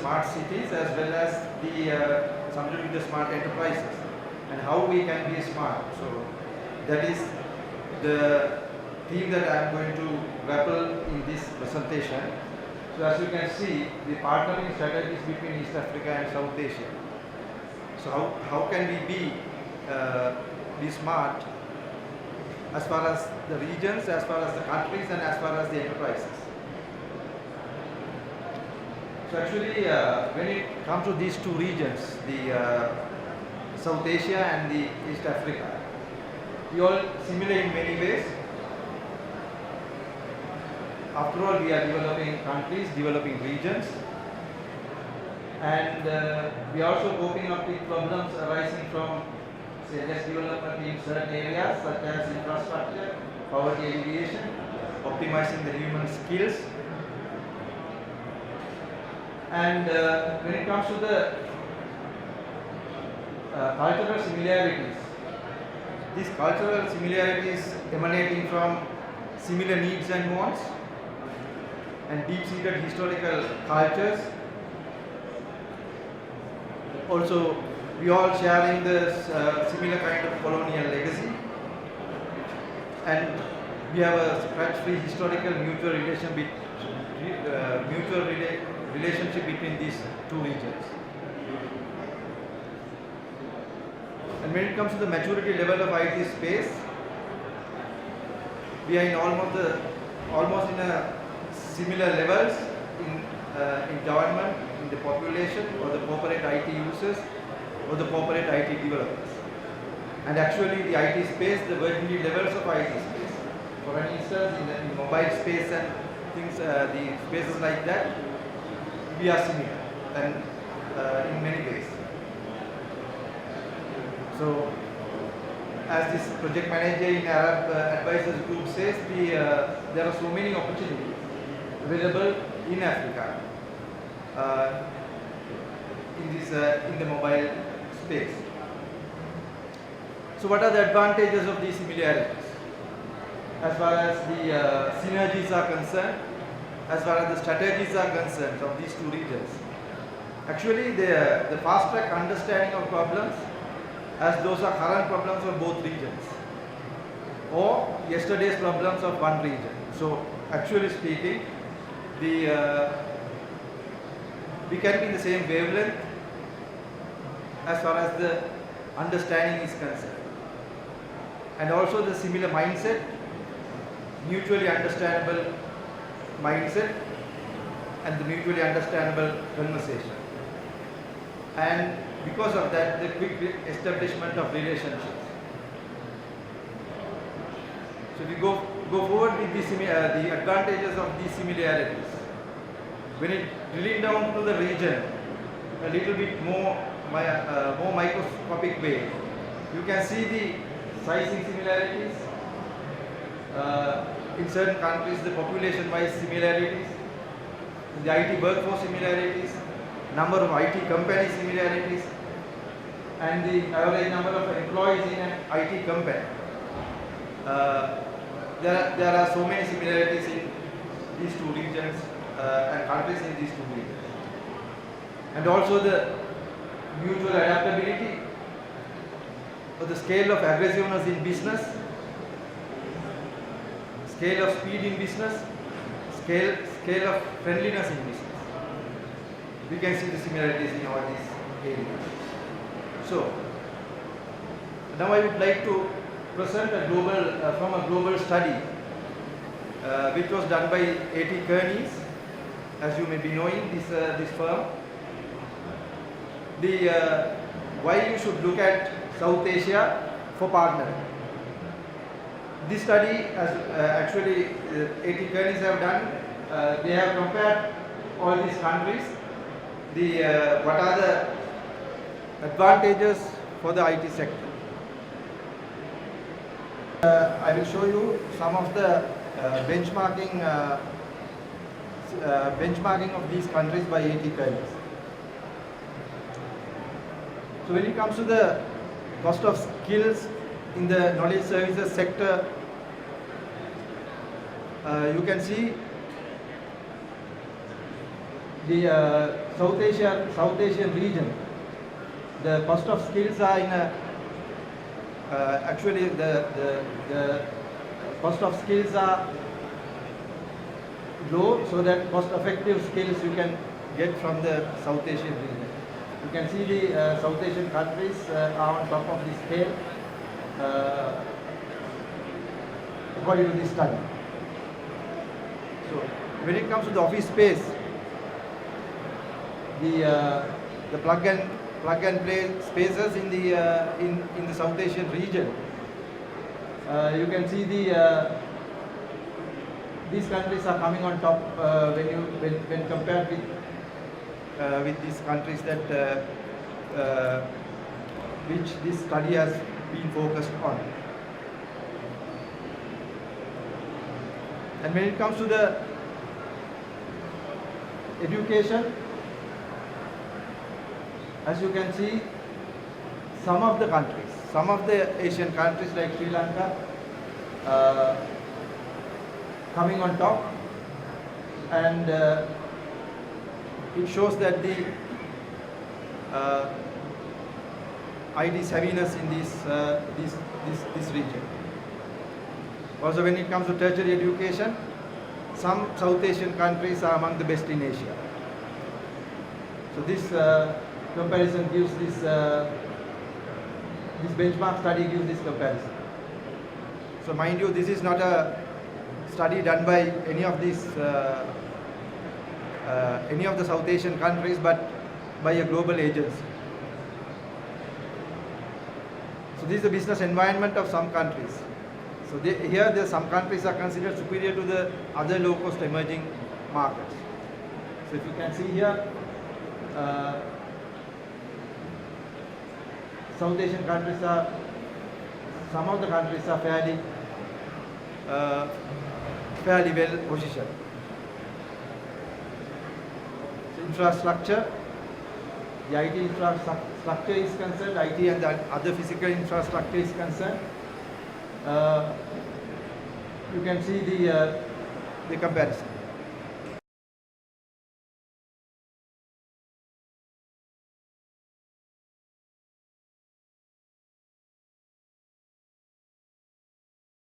smart cities as well as something with the smart enterprises and how we can be smart. So that is the theme that I am going to grapple in this presentation. So as you can see, the partnering strategies between East Africa and South Asia. So how can we be smart as far as the regions, as far as the countries, and as far as the enterprises? So actually, when it comes to these two regions, the South Asia and the East Africa, we all similar in many ways. After all, we are developing countries, developing regions, and we are also coping up with problems arising from, say, less development in certain areas such as infrastructure, poverty alleviation, optimizing the human skills. And when it comes to the cultural similarities, these cultural similarities emanating from similar needs and wants and deep-seated historical cultures. Also, we all sharing this similar kind of colonial legacy, and we have a scratch-free historical mutual relationship between these two regions. And when it comes to the maturity level of IT space, we are in almost in a similar levels in government, in the population, or the corporate IT users, or the corporate IT developers. And actually, the IT space, the vertically levels of IT space. For instance, in the mobile space and things, the spaces like that, we are similar, and in many ways. So, as this project manager in Arab Advisors Group says, there are so many opportunities available in Africa in the mobile space. So, what are the advantages of these similarities? As far as the synergies are concerned, as far as the strategies are concerned of these two regions. Actually, the fast-track understanding of problems, as those are current problems of both regions, or yesterday's problems of one region. So, actually speaking, we can be in the same wavelength as far as the understanding is concerned, and also the similar mindset, mutually understandable mindset, and the mutually understandable conversation. And because of that, the quick establishment of relationships. So we go forward with the advantages of these similarities. When it drilling down to the region a little bit more microscopic way, you can see the sizing similarities. In certain countries, the population-wise similarities, the IT workforce similarities, number of IT companies similarities, and the average number of employees in an IT company. There are so many similarities in these two regions and countries in these two regions. And also the mutual adaptability, or the scale of aggressiveness in business, scale of speed in business, scale of friendliness in business. We can see the similarities in all these areas. So, now I would like to present from a global study which was done by A.T. Kearney, as you may be knowing this firm. Why you should look at South Asia for partnering. This study, as actually A.T. Kearney have done, they have compared all these countries. What are the advantages for the IT sector? I will show you some of the benchmarking of these countries by A.T. Kearney. So when it comes to the cost of skills in the knowledge services sector, you can see the South Asian region, the cost of skills are in a actually the cost of skills are low, so that cost effective skills you can get from the South Asian region. You can see the South Asian countries are on top of the scale according to this study. So when it comes to the office space, the plug and play spaces in the South Asian region, you can see these countries are coming on top when compared with these countries that which this study has been focused on. And when it comes to the education, as you can see, some of the Asian countries like Sri Lanka coming on top, and it shows that the IT savviness in this region. Also, when it comes to tertiary education, some South Asian countries are among the best in Asia. So this comparison gives this benchmark study gives this comparison. So mind you, this is not a study done by any of the South Asian countries, but by a global agency. So this is the business environment of some countries. So here some countries are considered superior to the other low-cost emerging markets. So if you can see here, South Asian countries are, some of the countries are fairly well positioned. So infrastructure, the IT infrastructure is concerned, IT and the other physical infrastructure is concerned. You can see the comparison.